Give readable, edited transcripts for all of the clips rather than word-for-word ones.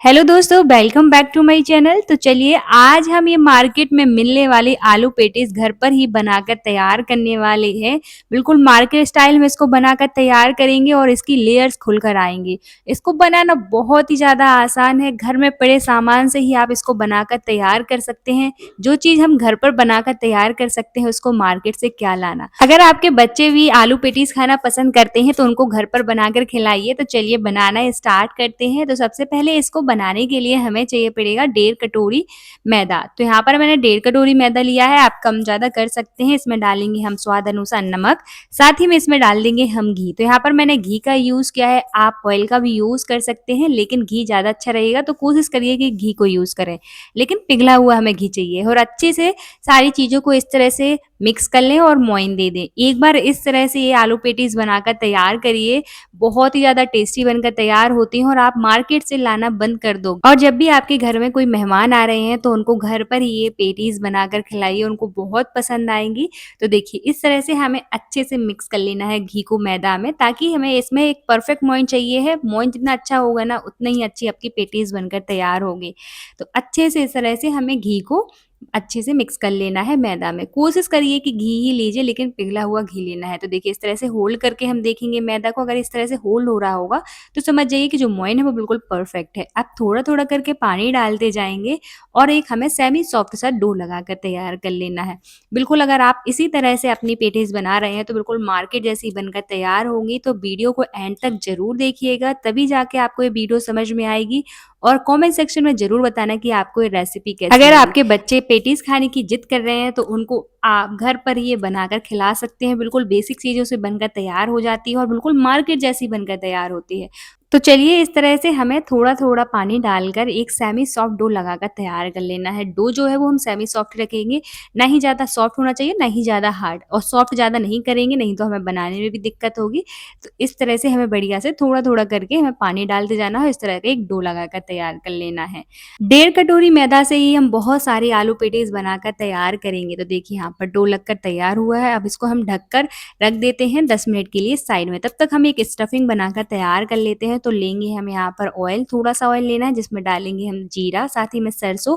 Hello दोस्तों, welcome back to my channel. तो चलिए आज हम ये मार्केट में मिलने वाली आलू पेटीज घर पर ही बनाकर तैयार करने वाले हैं। बिल्कुल मार्केट स्टाइल में इसको बनाकर तैयार करेंगे और इसकी लेयर्स खुलकर आएंगी। इसको बनाना बहुत ही ज़्यादा आसान है। घर में पड़े सामान से ही आप इसको बनाकर तैयार कर सकते हैं। जो चीज़ हम घर पर बनाकर तैयार कर सकते हैं उसको मार्केट से क्या लाना। अगर आपके बच्चे भी आलू पेटीज खाना पसंद करते हैं तो उनको घर पर बनाकर खिलाइए। तो चलिए बनाना स्टार्ट करते हैं। तो सबसे पहले इसको बनाने के लिए हमें चाहिए पड़ेगा 1.5 कटोरी मैदा। तो यहाँ पर मैंने 1.5 कटोरी मैदा लिया है, आप कम ज़्यादा कर सकते हैं। इसमें डालेंगे हम स्वाद अनुसार नमक, साथ ही में इसमें डाल देंगे हम घी। तो यहाँ पर मैंने घी का यूज़ किया है, आप ऑयल का भी यूज़ कर सकते हैं, लेकिन घी ज़्यादा अच्छा रहेगा। तो कोशिश करिए कि घी को यूज़ करें, लेकिन पिघला हुआ हमें घी चाहिए। और अच्छे से सारी चीज़ों को इस तरह से मिक्स कर लें और मोइन दे दें। एक बार इस तरह से ये आलू पेटीज बनाकर तैयार करिए, बहुत ही ज़्यादा टेस्टी बनकर तैयार होती हैं और आप मार्केट से लाना बंद कर दो। और जब भी आपके घर में कोई मेहमान आ रहे हैं तो उनको घर पर ही ये पेटीज बनाकर खिलाइए, उनको बहुत पसंद आएंगी। तो देखिए इस तरह से हमें अच्छे से मिक्स कर लेना है घी को मैदा में, ताकि हमें इसमें एक परफेक्ट मोइन चाहिए है। मोइन जितना अच्छा होगा ना उतना ही अच्छी आपकी पेटीज बनकर तैयार होगी। तो अच्छे से इस तरह से हमें घी को अच्छे से मिक्स कर लेना है मैदा में। कोशिश करिए कि घी ही लीजिए, लेकिन पिघला हुआ घी लेना है। तो देखिए इस तरह से होल्ड करके हम देखेंगे मैदा को, अगर इस तरह से होल्ड हो रहा होगा तो समझ जाइए कि जो मोइन है वो बिल्कुल परफेक्ट है। अब थोड़ा-थोड़ा करके पानी डालते जाएँगे और एक हमें सेमी सॉफ्ट सा डो लगाकर तैयार कर लेना है। बिल्कुल अगर आप इसी तरह से अपनी पेटीज़ बना रहे हैं तो बिल्कुल मार्केट जैसी बनकर तैयार होंगी। तो वीडियो को एंड तक ज़रूर देखिएगा, तभी जाके आपको ये वीडियो समझ में आएगी। और कमेंट सेक्शन में ज़रूर बताना कि आपको ये रेसिपी कैसी लगी। अगर आपके बच्चे पेटीज़ खाने की जिद कर रहे हैं तो उनको आप घर पर ही ये बनाकर खिला सकते हैं। बिल्कुल बेसिक चीज़ों से बनकर तैयार हो जाती है और बिल्कुल मार्केट जैसी बनकर तैयार होती है। तो चलिए इस तरह से हमें थोड़ा-थोड़ा पानी डालकर एक सेमी सॉफ्ट डो लगाकर तैयार कर लेना है। डो जो है वो हम सेमी सॉफ्ट रखेंगे, ना ही ज़्यादा सॉफ्ट होना चाहिए, ना ही ज़्यादा हार्ड। और सॉफ्ट ज़्यादा नहीं करेंगे, नहीं तो हमें बनाने में भी दिक्कत होगी। तो इस तरह से हमें बढ़िया से थोड़ा-थोड़ा करके हमें पानी डालते जाना है, इस तरह का एक डो लगाकर तैयार कर लेना है। 1.5 कटोरी मैदा से ही हम बहुत सारी आलू पेटीज़ बनाकर तैयार करेंगे। तो देखिए यहाँ पर डो लगकर तैयार हुआ है। अब इसको हम ढककर रख देते हैं 10 मिनट के लिए साइड में। तब तक हम एक स्टफिंग बनाकर तैयार कर लेते हैं। तो लेंगे हम यहाँ पर ऑयल, थोड़ा-सा ऑयल लेना है, जिसमें डालेंगे हम जीरा, साथ ही में सरसों,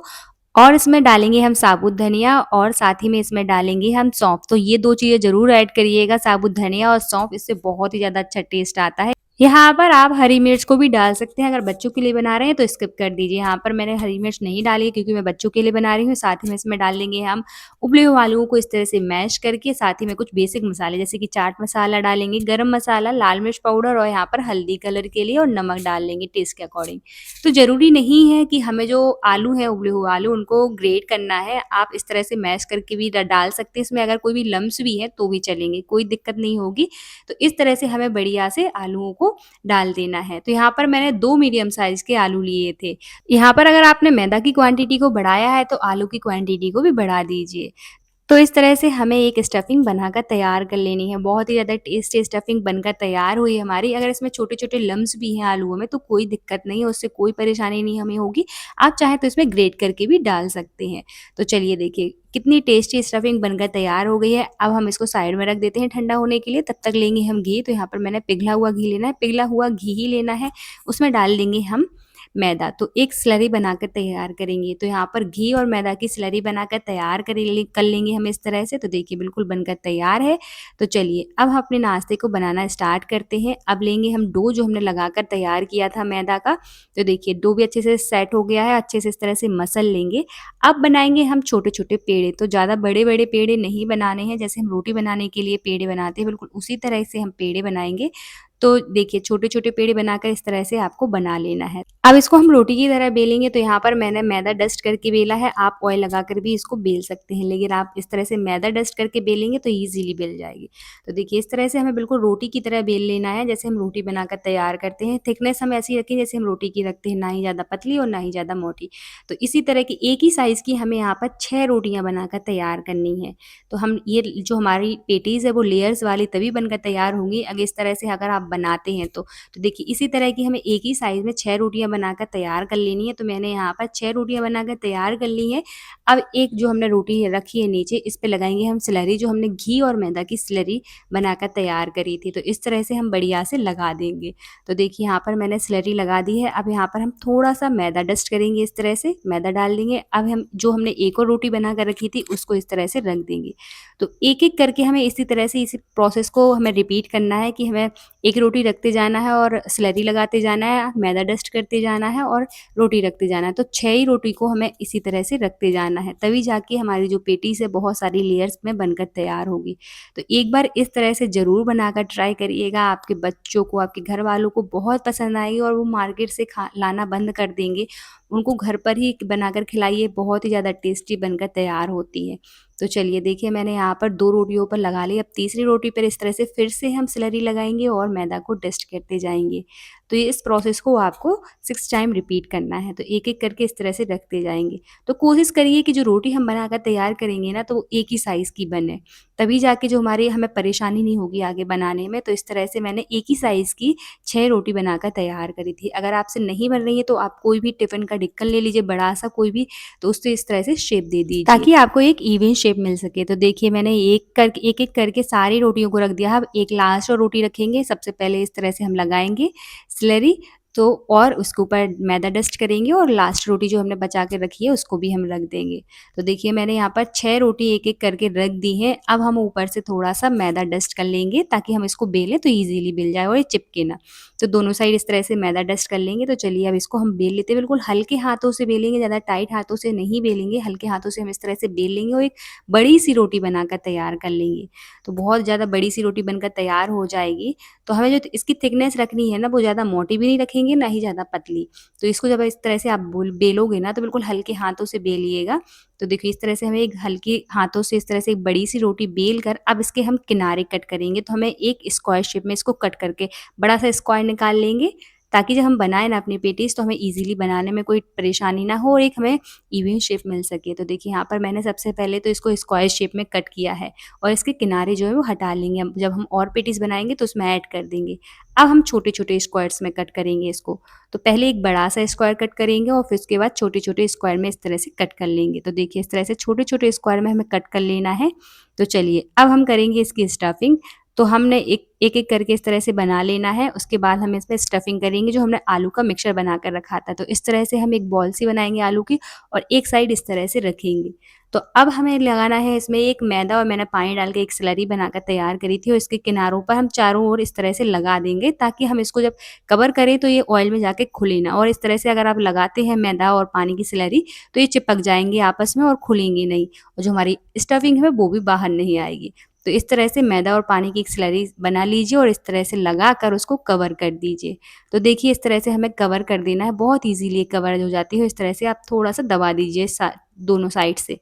और इसमें डालेंगे हम साबुत धनिया, और साथ ही में इसमें डालेंगे हम सौंफ। तो ये 2 चीज़ें ज़रूर ऐड करिएगा, साबुत धनिया और सौंफ, इससे बहुत ही ज़्यादा अच्छा टेस्ट आता है। यहाँ पर आप हरी मिर्च को भी डाल सकते हैं, अगर बच्चों के लिए बना रहे हैं तो स्किप कर दीजिए। यहाँ पर मैंने हरी मिर्च नहीं डाली है क्योंकि मैं बच्चों के लिए बना रही हूँ। साथ ही में इसमें डाल देंगे हम उबले हुए आलूओं को इस तरह से मैश करके, साथ ही में कुछ बेसिक मसाले जैसे कि चाट मसाला डालेंगे, गरम मसाला, लाल मिर्च पाउडर, और यहाँ पर हल्दी कलर के लिए, और नमक डाल लेंगे टेस्ट के अकॉर्डिंग। तो ज़रूरी नहीं है कि हमें जो आलू है, उबले हुए आलू, उनको ग्रेट करना है। आप इस तरह से मैश करके भी डाल सकते हैं। इसमें अगर कोई भी लम्स भी है तो भी चलेंगे, कोई दिक्कत नहीं होगी। तो इस तरह से हमें बढ़िया से आलूओं को डाल देना है। तो यहाँ पर मैंने 2 मीडियम साइज़ के आलू लिए थे। यहाँ पर अगर आपने मैदा की क्वांटिटी को बढ़ाया है तो आलू की क्वांटिटी को भी बढ़ा दीजिए। तो इस तरह से हमें एक स्टफिंग बनाकर तैयार कर लेनी है। बहुत ही ज़्यादा टेस्टी स्टफिंग बनकर तैयार हुई हमारी। अगर इसमें छोटे-छोटे लम्स भी हैं आलूओं में तो कोई दिक्कत नहीं है, उससे कोई परेशानी नहीं हमें होगी। आप चाहें तो इसमें ग्रेट करके भी डाल सकते हैं। तो चलिए देखिए कितनी टेस्टी स्टफिंग बनकर तैयार हो गई है। अब हम इसको साइड में रख देते हैं ठंडा होने के लिए। तब तक लेंगे हम घी। तो यहाँ पर मैंने पिघला हुआ घी लेना है, पिघला हुआ घी ही लेना है। उसमें डाल देंगे हम मैदा। तो एक स्लरी बनाकर तैयार करेंगे। तो यहाँ पर घी और मैदा की स्लरी बनाकर तैयार कर लेंगे हम इस तरह से। तो देखिए बिल्कुल बनकर तैयार है। तो चलिए अब हम अपने नाश्ते को बनाना स्टार्ट करते हैं। अब लेंगे हम डो जो हमने लगाकर तैयार किया था मैदा का। तो देखिए डो भी अच्छे से सेट हो गया है, अच्छे से इस तरह से मसल लेंगे। अब बनाएंगे हम छोटे-छोटे पेड़े। तो ज़्यादा बड़े-बड़े पेड़े नहीं बनाने हैं, जैसे हम रोटी बनाने के लिए पेड़े बनाते हैं, बिल्कुल उसी तरह से हम पेड़े बनाएंगे। तो देखिए छोटे-छोटे पेड़े बनाकर इस तरह से आपको बना लेना है। अब इसको हम रोटी की तरह बेलेंगे। तो यहाँ पर मैंने मैदा डस्ट करके बेला है, आप ऑयल लगाकर भी इसको बेल सकते हैं, लेकिन आप इस तरह से मैदा डस्ट करके बेलेंगे तो ईज़िली बेल जाएगी। तो देखिए इस तरह से हमें बिल्कुल रोटी की तरह बेल लेना है, जैसे हम रोटी बनाकर तैयार करते हैं। थिकनेस हम ऐसी रखें जैसे हम रोटी की रखते हैं, ना ही ज़्यादा पतली और ना ही ज़्यादा मोटी। तो इसी तरह की एक ही साइज़ की हमें यहाँ पर 6 रोटियाँ बनाकर तैयार करनी है। तो हम ये जो हमारी पेटीज़ है वो लेयर्स वाली तभी बनकर तैयार होंगी अगर इस तरह से अगर आप बनाते हैं तो। तो देखिए इसी तरह की हमें एक ही साइज़ में 6 रोटियाँ बनाकर तैयार कर लेनी है। तो मैंने यहाँ पर 6 रोटियाँ बनाकर तैयार कर ली हैं। अब एक जो हमने रोटी है रखी है नीचे, इस पे लगाएँगे हम स्लरी, जो हमने घी और मैदा की स्लरी बनाकर तैयार करी थी। तो इस तरह से हम बढ़िया से लगा देंगे। तो देखिए यहाँ पर मैंने स्लरी लगा दी है। अब यहाँ पर हम थोड़ा-सा मैदा डस्ट करेंगे, इस तरह से मैदा डाल देंगे। अब हम जो हमने एक और रोटी बना कर रखी थी उसको इस तरह से रख देंगे। तो एक-एक करके हमें इसी तरह से इसी प्रोसेस को हमें रिपीट करना है कि हमें एक रोटी रखते जाना है और स्लरी लगाते जाना है, मैदा डस्ट करते जाना है और रोटी रखते जाना है। तो 6 ही रोटी को हमें इसी तरह से रखते जाना है, तभी जाके हमारी जो पेटीज़ है बहुत सारी लेयर्स में बनकर तैयार होगी। तो एक बार इस तरह से ज़रूर बनाकर ट्राई करिएगा, आपके बच्चों को, आपके घर वालों को बहुत पसंद आएगी और वो मार्केट से खा लाना बंद कर देंगे। उनको घर पर ही बनाकर खिलाइए, बहुत ही ज़्यादा टेस्टी बनकर तैयार होती है। तो चलिए देखिए मैंने यहाँ पर 2 रोटियों पर लगा ली। अब तीसरी रोटी पर इस तरह से फिर से हम स्लरी लगाएँगे और मैदा को डस्ट करते जाएँगे। तो ये इस प्रोसेस को आपको 6 टाइम रिपीट करना है। तो एक-एक करके इस तरह से रखते जाएँगे। तो कोशिश करिए कि जो रोटी हम बनाकर तैयार करेंगे ना, तो वो एक ही साइज़ की बने। तभी जाके जो हमारी हमें परेशानी नहीं होगी आगे बनाने में। तो इस तरह से मैंने एक ही साइज़ की 6 रोटी बनाकर तैयार करी थी। अगर आपसे नहीं बन रही है तो आप कोई भी टिफ़िन का ढक्कन ले लीजिए बड़ा-सा कोई भी, तो उससे इस तरह से शेप दे दीजिए ताकि आपको एक इवन शेप मिल सके। तो देखिए मैंने एक-एक करके सारी रोटियों को रख दिया। अब एक लास्ट और रोटी रखेंगे। सबसे पहले इस तरह से हम लगाएँगे स्लरी, तो और उसके ऊपर मैदा डस्ट करेंगे और लास्ट रोटी जो हमने बचा के रखी है उसको भी हम रख देंगे। तो देखिए मैंने यहाँ पर 6 रोटी एक-एक करके रख दी हैं। अब हम ऊपर से थोड़ा-सा मैदा डस्ट कर लेंगे ताकि हम इसको बेलें तो ईज़िली बेल जाए और ये चिपके ना। तो दोनों साइड इस तरह से मैदा डस्ट कर लेंगे। तो चलिए अब इसको हम बेल लेते हैं। बिल्कुल हल्के हाथों से बेलेंगे, ज़्यादा टाइट हाथों से नहीं बेलेंगे, हल्के हाथों से हम इस तरह से बेल लेंगे और एक बड़ी-सी रोटी बनाकर तैयार कर लेंगे। तो बहुत ज़्यादा बड़ी-सी रोटी बनकर तैयार हो जाएगी। तो हमें जो इसकी थिकनेस रखनी है ना, वो ज़्यादा मोटी भी नहीं रखेंगे, ना ही ज़्यादा पतली। तो इसको जब इस तरह से आप बेलोगे ना, तो बिल्कुल हल्के हाथों से बेलिएगा। तो देखिए इस तरह से हमें एक हल्के हाथों से इस तरह से एक बड़ी-सी रोटी बेल कर अब इसके हम किनारे कट करेंगे। तो हमें एक स्क्वायर शेप में इसको कट करके बड़ा-सा स्क्वायर निकाल लेंगे, ताकि जब हम बनाएँ ना अपनी पेटीज़ तो हमें ईज़िली बनाने में कोई परेशानी ना हो और एक हमें इवन शेप मिल सके। तो देखिए यहाँ पर मैंने सबसे पहले तो इसको स्क्वायर शेप में कट किया है और इसके किनारे जो है वो हटा लेंगे। अब जब हम और पेटीज़ बनाएँगे तो उसमें ऐड कर देंगे। अब हम छोटे-छोटे स्क्वायर्स में कट करेंगे इसको। तो पहले एक बड़ा-सा स्क्वायर कट करेंगे और फिर उसके बाद छोटे-छोटे स्क्वायर में इस तरह से कट कर लेंगे। तो देखिए इस तरह से छोटे-छोटे स्क्वायर में हमें कट कर लेना है। तो चलिए अब हम करेंगे इसकी स्टफिंग। तो हमने एक-एक करके इस तरह से बना लेना है। उसके बाद हम इसमें स्टफिंग करेंगे जो हमने आलू का मिक्सचर बनाकर रखा था। तो इस तरह से हम एक बॉल सी बनाएँगे आलू की और एक साइड इस तरह से रखेंगे। तो अब हमें लगाना है इसमें एक मैदा और मैंने पानी डाल के एक स्लरी बनाकर तैयार करी थी और इसके किनारों पर हम चारों ओर इस तरह से लगा देंगे ताकि हम इसको जब कवर करें तो ये ऑयल में जाके खुले ना। और इस तरह से अगर आप लगाते हैं मैदा और पानी की स्लरी तो ये चिपक जाएँगे आपस में और खुलेंगे नहीं और जो हमारी स्टफिंग है वो भी बाहर नहीं आएगी। तो इस तरह से मैदा और पानी की एक स्लरी बना लीजिए और इस तरह से लगाकर उसको कवर कर दीजिए। तो देखिए इस तरह से हमें कवर कर देना है, बहुत ईज़िली कवर हो जाती है। इस तरह से आप थोड़ा-सा दबा दीजिए दोनों साइड से।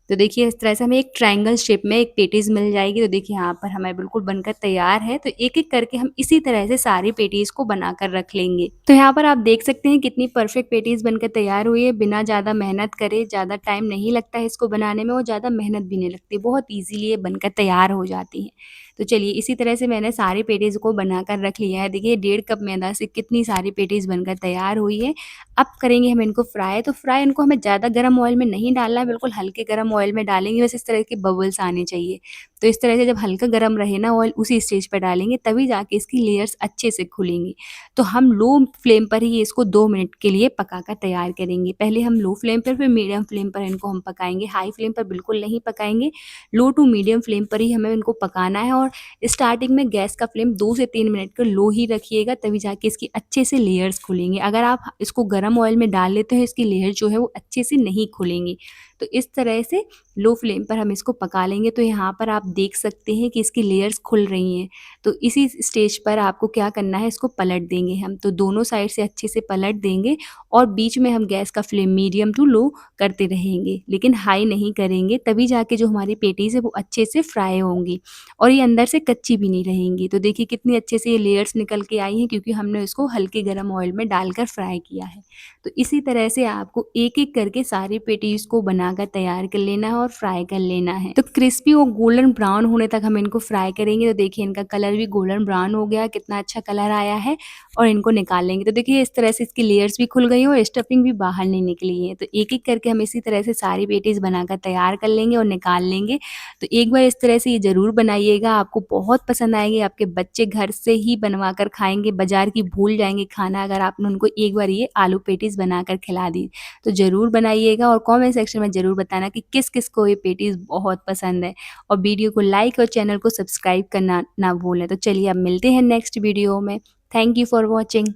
तो देखिए इस तरह से हमें एक ट्रायंगल शेप में एक पेटीज़ मिल जाएगी। तो देखिए यहाँ पर हमें बिल्कुल बनकर तैयार है। तो एक-एक करके हम इसी तरह से सारी पेटीज़ को बनाकर रख लेंगे। तो यहाँ पर आप देख सकते हैं कितनी परफेक्ट पेटीज़ बनकर तैयार हुई है। बिना ज़्यादा मेहनत करे, ज़्यादा टाइम नहीं लगता है इसको बनाने में और ज़्यादा मेहनत भी नहीं लगती। बहुत ईज़िली ये बनकर तैयार हो जाती हैं। तो चलिए इसी तरह से मैंने सारी पेटीज़ को बनाकर रख लिया है। देखिए 1.5 कप मैदा से कितनी सारी पेटीज़ बनकर तैयार हुई है। अब करेंगे हम इनको फ्राई। तो फ्राई इनको हमें ज़्यादा गरम ऑयल में नहीं डालना है, बिल्कुल हल्के गरम ऑयल में डालेंगे, बस इस तरह के बबल्स आने चाहिए। तो इस तरह से जब हल्का गरम रहे ना ऑयल, उसी स्टेज पे डालेंगे तभी जाके इसकी लेयर्स अच्छे से खुलेंगी। तो हम लो फ्लेम पर ही इसको 2 मिनट के लिए पकाकर तैयार करेंगे। पहले हम लो फ्लेम पर फिर मीडियम फ्लेम पर इनको हम पकाएँगे, हाई फ्लेम पर बिल्कुल नहीं पकाएँगे। लो टू मीडियम फ्लेम पर ही हमें इनको पकाना है और स्टार्टिंग में गैस का फ्लेम 2 से 3 मिनट का लो ही रखिएगा, तभी जाके इसकी अच्छे से लेयर्स खुलेंगे। अगर आप इसको गरम ऑयल में डाल लेते हैं, इसकी लेयर जो है वो अच्छे से नहीं खुलेंगी। तो इस तरह से लो फ्लेम पर हम इसको पका लेंगे। तो यहाँ पर आप देख सकते हैं कि इसकी लेयर्स खुल रही हैं। तो इसी स्टेज पर आपको क्या करना है, इसको पलट देंगे हम। तो दोनों साइड से अच्छे से पलट देंगे और बीच में हम गैस का फ्लेम मीडियम टू लो करते रहेंगे, लेकिन हाई नहीं करेंगे, तभी जाके जो हमारी पेटीज़ है वो अच्छे से फ्राई होंगी और ये अंदर से कच्ची भी नहीं रहेंगी। तो देखिए कितनी अच्छे से ये लेयर्स निकल के आई हैं, क्योंकि हमने इसको हल्के गरम ऑयल में डालकर फ्राई किया है। तो इसी तरह से आपको एक-एक करके सारी पेटीज़ को बना बनाकर तैयार कर लेना है और फ्राई कर लेना है। तो क्रिस्पी और गोल्डन ब्राउन होने तक हम इनको फ्राई करेंगे। तो देखिए इनका कलर भी गोल्डन ब्राउन हो गया, कितना अच्छा कलर आया है और इनको निकाल लेंगे। तो देखिए इस तरह से इसकी लेयर्स भी खुल गई हैं और स्टफिंग भी बाहर नहीं निकली है। तो एक-एक करके हम इसी तरह से सारी पैटीज़ बनाकर तैयार कर लेंगे और निकाल लेंगे। तो एक बार इस तरह से ये ज़रूर बनाइएगा, आपको बहुत पसंद आएगी। आपके बच्चे घर से ही बनवा कर खाएँगे, बाज़ार की भूल जाएँगे खाना अगर आपने उनको एक बार ये आलू पैटीज़ बनाकर खिला दी। तो ज़रूर बनाइएगा और कमेंट सेक्शन में ज़रूर बताना कि किस-किस को ये पैटीज़ बहुत पसंद है और वीडियो को लाइक और चैनल को सब्सक्राइब करना ना भूलें। तो चलिए अब मिलते हैं नेक्स्ट वीडियो में। Thank you for watching.